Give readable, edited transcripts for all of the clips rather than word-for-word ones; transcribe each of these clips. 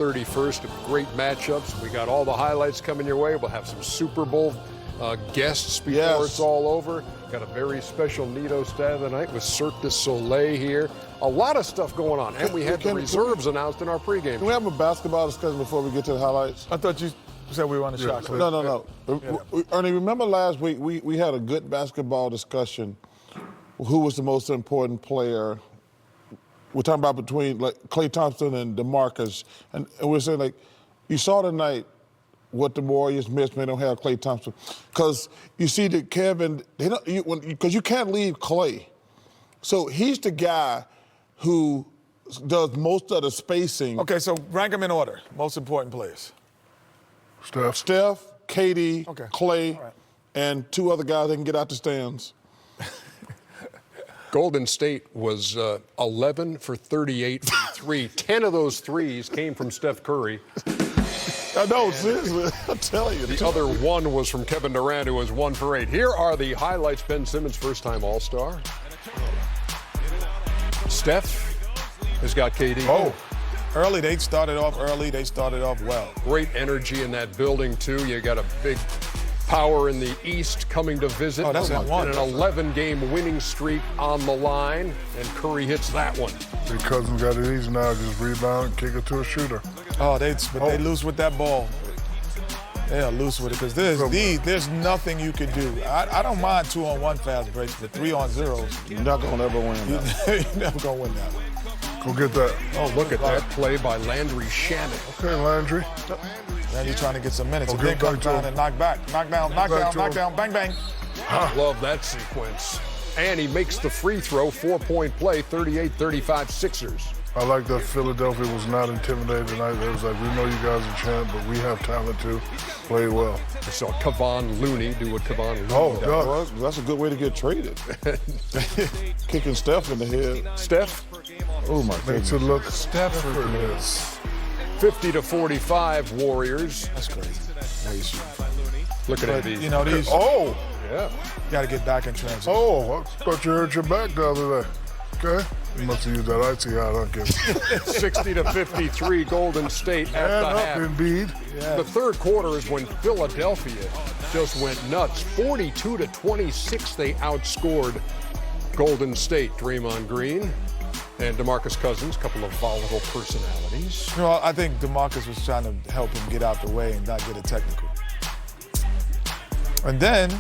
31st of great matchups. We got all the highlights coming your way. We'll have some Super Bowl guests before it's all over. Got a very special Nido stat of the night with Cirque du Soleil here. A lot of stuff going on. And we had the reserves announced in our pregame. Can we have a basketball discussion before we get to the highlights? I thought you said we were on the shot clock. No. Ernie, remember last week we had a good basketball discussion. Who was the most important player? We're talking about between like Klay Thompson and DeMarcus. And we're saying, like, you saw tonight what the Warriors missed when they don't have Klay Thompson. Because you see that Kevin, because you can't leave Klay. So he's the guy who does most of the spacing. Okay, so rank them in order. Most important players. Steph, KD, Klay, right, and two other guys that can get out the stands. Golden State was 11 for 38 from three. 10 of those threes came from Steph Curry. I know, seriously, I'm telling you. The other one was from Kevin Durant, who was 1 for 8. Here are the highlights. Ben Simmons, first-time All-Star. Steph has got KD. Oh, early. They started off early. They started off well. Great energy in that building, too. You got a big power in the East coming to visit. Oh, that's and an 11-game winning streak on the line, and Curry hits that one. Your Cousins got it easy now. Just rebound and kick it to a shooter. Oh, they loose with that ball. They are loose with it because there's nothing you can do. I don't mind 2-on-1 fast breaks, but 3-on-0s. You're not going to ever win that. You're never going to win that one. Go get that. Oh, look at that play by Landry Shannon. Okay, Landry. Landry trying to get some minutes. Okay, And then come down and knock back. Knock down, bang, bang. Love that sequence. And he makes the free throw, 4-point play, 38-35 Sixers. I like that Philadelphia was not intimidated tonight. They was like, we know you guys are champ, but we have talent too. Play well. I saw Kevon Looney do what Kevon Looney does. Well, that's a good way to get traded. Kicking Steph in the head. Steph? Oh, my Makes goodness. it look effortless. 50-45 Warriors. That's crazy. Look at Embiid. You know, these. Oh! Yeah. You got to get back in transition. Oh, I thought you hurt your back the other day. Okay. You must have used that icy hot, huh, Kevin? 60-53 Golden State at And the up, half. Embiid. The third quarter is when Philadelphia just went nuts. 42-26 they outscored Golden State. Draymond Green and DeMarcus Cousins, a couple of volatile personalities. You know, I think DeMarcus was trying to help him get out the way and not get it technical. And then...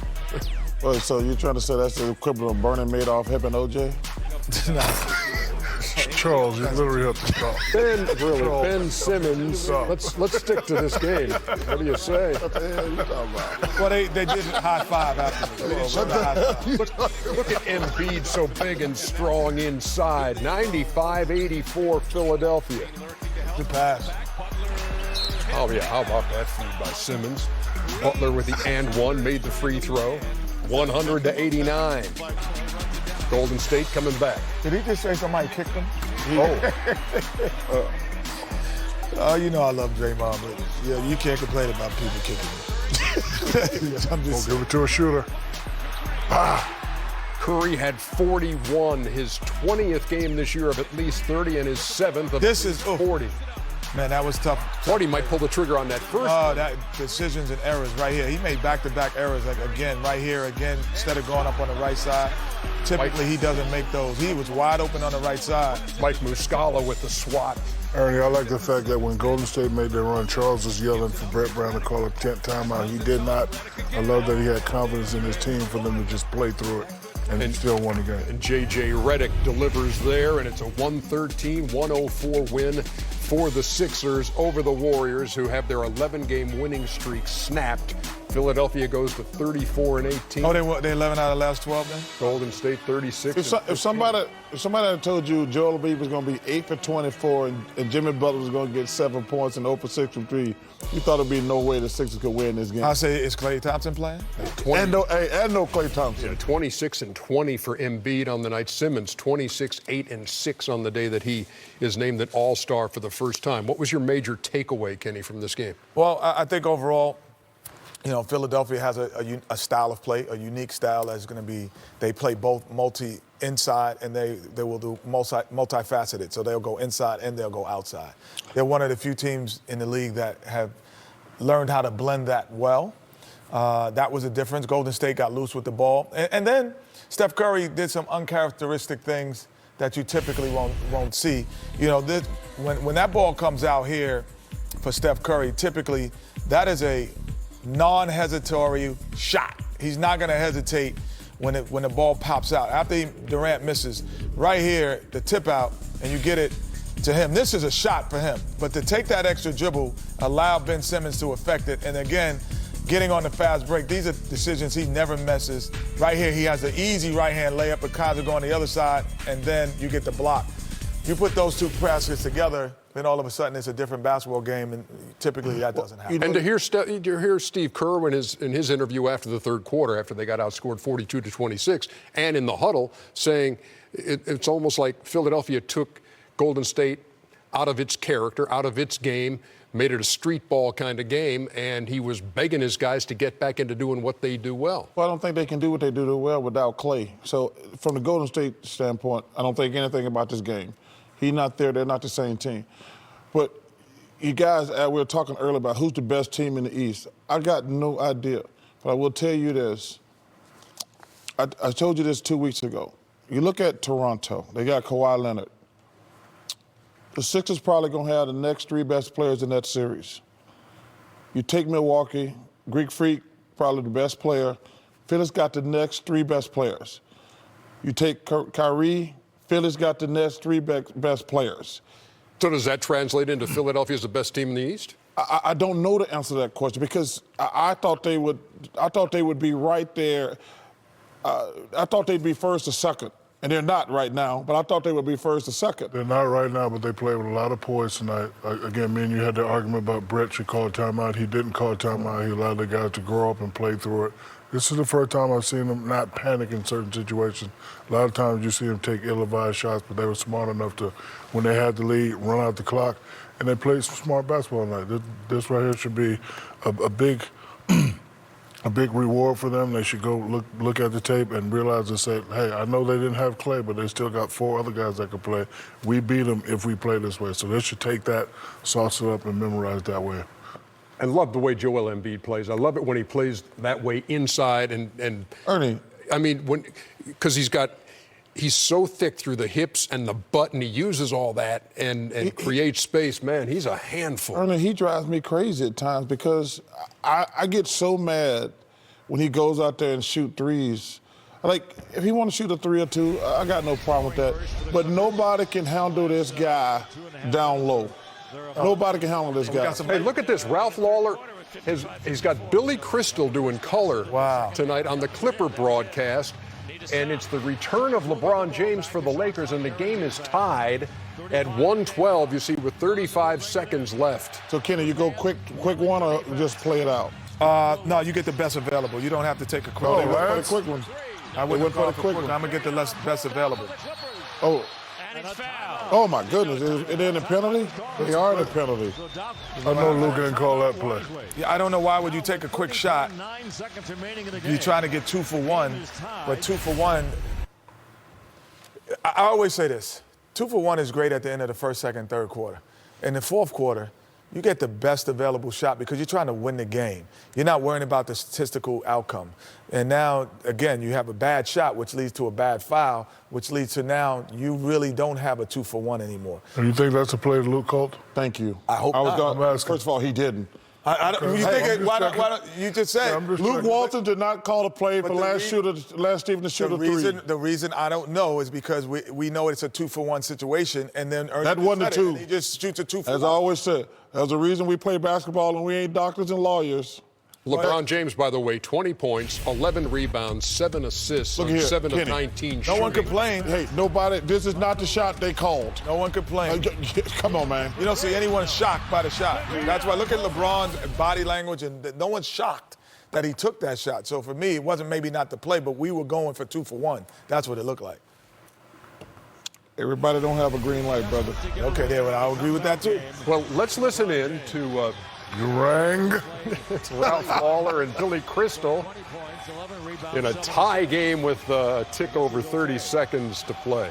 Well, so you're trying to say that's the equivalent of Bernie Madoff helping OJ? Charles, you literally have to stop. Ben Simmons. Let's stick to this game. What do you say? What the hell are you talking about? Well, they did high five after. They didn't show the high five. Look at Embiid, so big and strong inside. 95-84 Philadelphia. Good pass. Oh, yeah, how about that feed by Simmons? Butler with the and one, made the free throw. 100-89. Golden State coming back. Did he just say somebody kicked him? Oh, you know I love Draymond, but yeah, you can't complain about people kicking him. I'm just Give it to a shooter. Curry had 41, his 20th game this year of at least 30, and his 7th of This is 40. Man, that was tough. Thought he might pull the trigger on that first. Oh, that decisions and errors right here. He made back-to-back errors, like again, right here, again, instead of going up on the right side. Typically, he doesn't make those. He was wide open on the right side. Mike Muscala with the swat. Ernie, I like the fact that when Golden State made their run, Charles was yelling for Brett Brown to call a 10th timeout. He did not. I love that he had confidence in his team for them to just play through it and still won the game. And J.J. Redick delivers there, and it's a 113-104 win for the Sixers over the Warriors, who have their 11-game winning streak snapped. Philadelphia goes to 34-18. Oh, they 11 out of the last 12 then? Golden State 36. If somebody had told you Joel Embiid was going to be 8 for 24 and Jimmy Butler was going to get 7 points and 0 for 6 from 3, you thought there'd be no way the Sixers could win this game. I say, is Klay Thompson playing? And no Klay Thompson. Yeah, 26-20 for Embiid on the night. Simmons 26-8-6 on the day that he is named an All-Star for the first time. What was your major takeaway, Kenny, from this game? Well, I think overall, you know, Philadelphia has a style of play, a unique style that's going to be, they play both inside, and they will do multifaceted. So they'll go inside and they'll go outside. They're one of the few teams in the league that have learned how to blend that well. That was a difference. Golden State got loose with the ball. And then Steph Curry did some uncharacteristic things that you typically won't see. You know, when that ball comes out here for Steph Curry, typically that is a non-hesitatory shot. He's not going to hesitate when the ball pops out. After Durant misses, right here, the tip out, and you get it to him. This is a shot for him. But to take that extra dribble, allow Ben Simmons to affect it, and again, getting on the fast break, these are decisions he never misses. Right here, he has an easy right-hand layup, but Kaiser go on the other side, and then you get the block. You put those two passes together, then all of a sudden it's a different basketball game, and typically that doesn't happen. And to hear Steve Kerr in his interview after the third quarter, after they got outscored 42-26, and in the huddle, saying it's almost like Philadelphia took Golden State out of its character, out of its game, made it a street ball kind of game, and he was begging his guys to get back into doing what they do well. Well, I don't think they can do what they do well without Clay. So from the Golden State standpoint, I don't think anything about this game. He's not there. They're not the same team. But you guys, we were talking earlier about who's the best team in the East. I got no idea. But I will tell you this. I told you this 2 weeks ago. You look at Toronto. They got Kawhi Leonard. The Sixers probably going to have the next three best players in that series. You take Milwaukee, Greek Freak, probably the best player. Philly's got the next three best players. You take Kyrie, Philly's got the next three best players. So does that translate into Philadelphia as the best team in the East? I don't know the answer to that question because I thought they would be right there. I thought they'd be first or second. And they're not right now, but I thought they would be first or second. They're not right now, but they played with a lot of poise tonight. Again, me and you had the argument about Brett should call a timeout. He didn't call a timeout. He allowed the guys to grow up and play through it. This is the first time I've seen them not panic in certain situations. A lot of times you see them take ill-advised shots, but they were smart enough to, when they had the lead, run out the clock, and they played some smart basketball tonight. This right here should be a big reward for them. They should go look at the tape and realize and say, hey, I know they didn't have Clay, but they still got four other guys that could play. We beat them if we play this way. So they should take that, sauce it up, and memorize that way. I love the way Joel Embiid plays. I love it when he plays that way inside and Ernie. I mean, because he's so thick through the hips and the butt, and he uses all that and creates space. Man, he's a handful. Ernie, he drives me crazy at times because I get so mad when he goes out there and shoot threes. Like, if he want to shoot a three or two, I got no problem with that. But nobody can handle this guy down low. Nobody can handle this guy. Hey, look at this. Ralph Lawler, he's got Billy Crystal doing color tonight on the Clipper broadcast. And it's the return of LeBron James for the Lakers, and the game is tied at 112, you see, with 35 seconds left. So, Kenny, you go quick one or just play it out? No, you get the best available. You don't have to take a quick one. one. Oh, quick one. I wouldn't go for the quick one. I'm going to get the best available. Oh, my goodness. Is it in a penalty? They are in a penalty. I know Luke didn't call that play. Yeah, I don't know why would you take a quick shot. You're trying to get 2 for 1, but 2 for 1, I always say this. 2 for 1 is great at the end of the first, second, third quarter. In the fourth quarter, you get the best available shot because you're trying to win the game. You're not worrying about the statistical outcome. And now, again, you have a bad shot, which leads to a bad foul, which leads to now you really don't have a 2 for 1 anymore. And you think that's a play Luke called? Thank you. I hope not. First of all, he didn't. Why don't you just said Luke Walton did not call a play for last Stephen to shoot a three. The reason I don't know is because we know it's a 2 for 1 situation, and then that wasn't a 2. He just shoots a 2 for 1. As I always said, there's a reason we play basketball and we ain't doctors and lawyers. LeBron James, by the way, 20 points, 11 rebounds, 7 assists, on 7 of 19 shooting. No one complained. Hey, nobody. This is not the shot they called. No one complained. Come on, man. You don't see anyone shocked by the shot. That's why look at LeBron's body language, and no one's shocked that he took that shot. So for me, it wasn't maybe not the play, but we were going for 2 for 1. That's what it looked like. Everybody don't have a green light, brother. Okay, there. I'll agree with that too. Well, let's listen in to Urang. It's Ralph Lawler and Billy Crystal in a tie game with a tick over 30 seconds to play.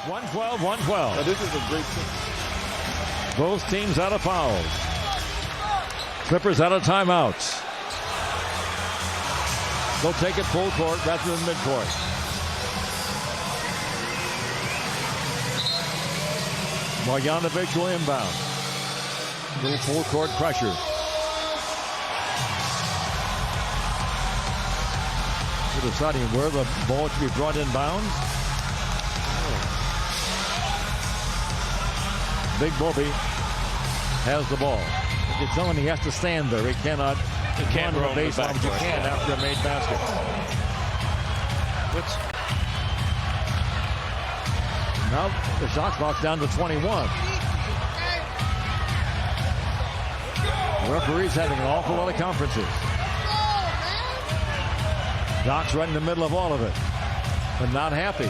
112. Now, this is a great thing. Both teams out of fouls. Clippers out of timeouts. They'll take it full court rather than midcourt. Marjanovic will inbound. Little full court pressure. We're deciding where the ball should be brought in bounds. Big Bobby has the ball. It's someone he has to stand there. He can't run the baseline, but you can after a made basket. Now the shot clock's down to 21. The referee's having an awful lot of conferences. Doc's right in the middle of all of it, but not happy.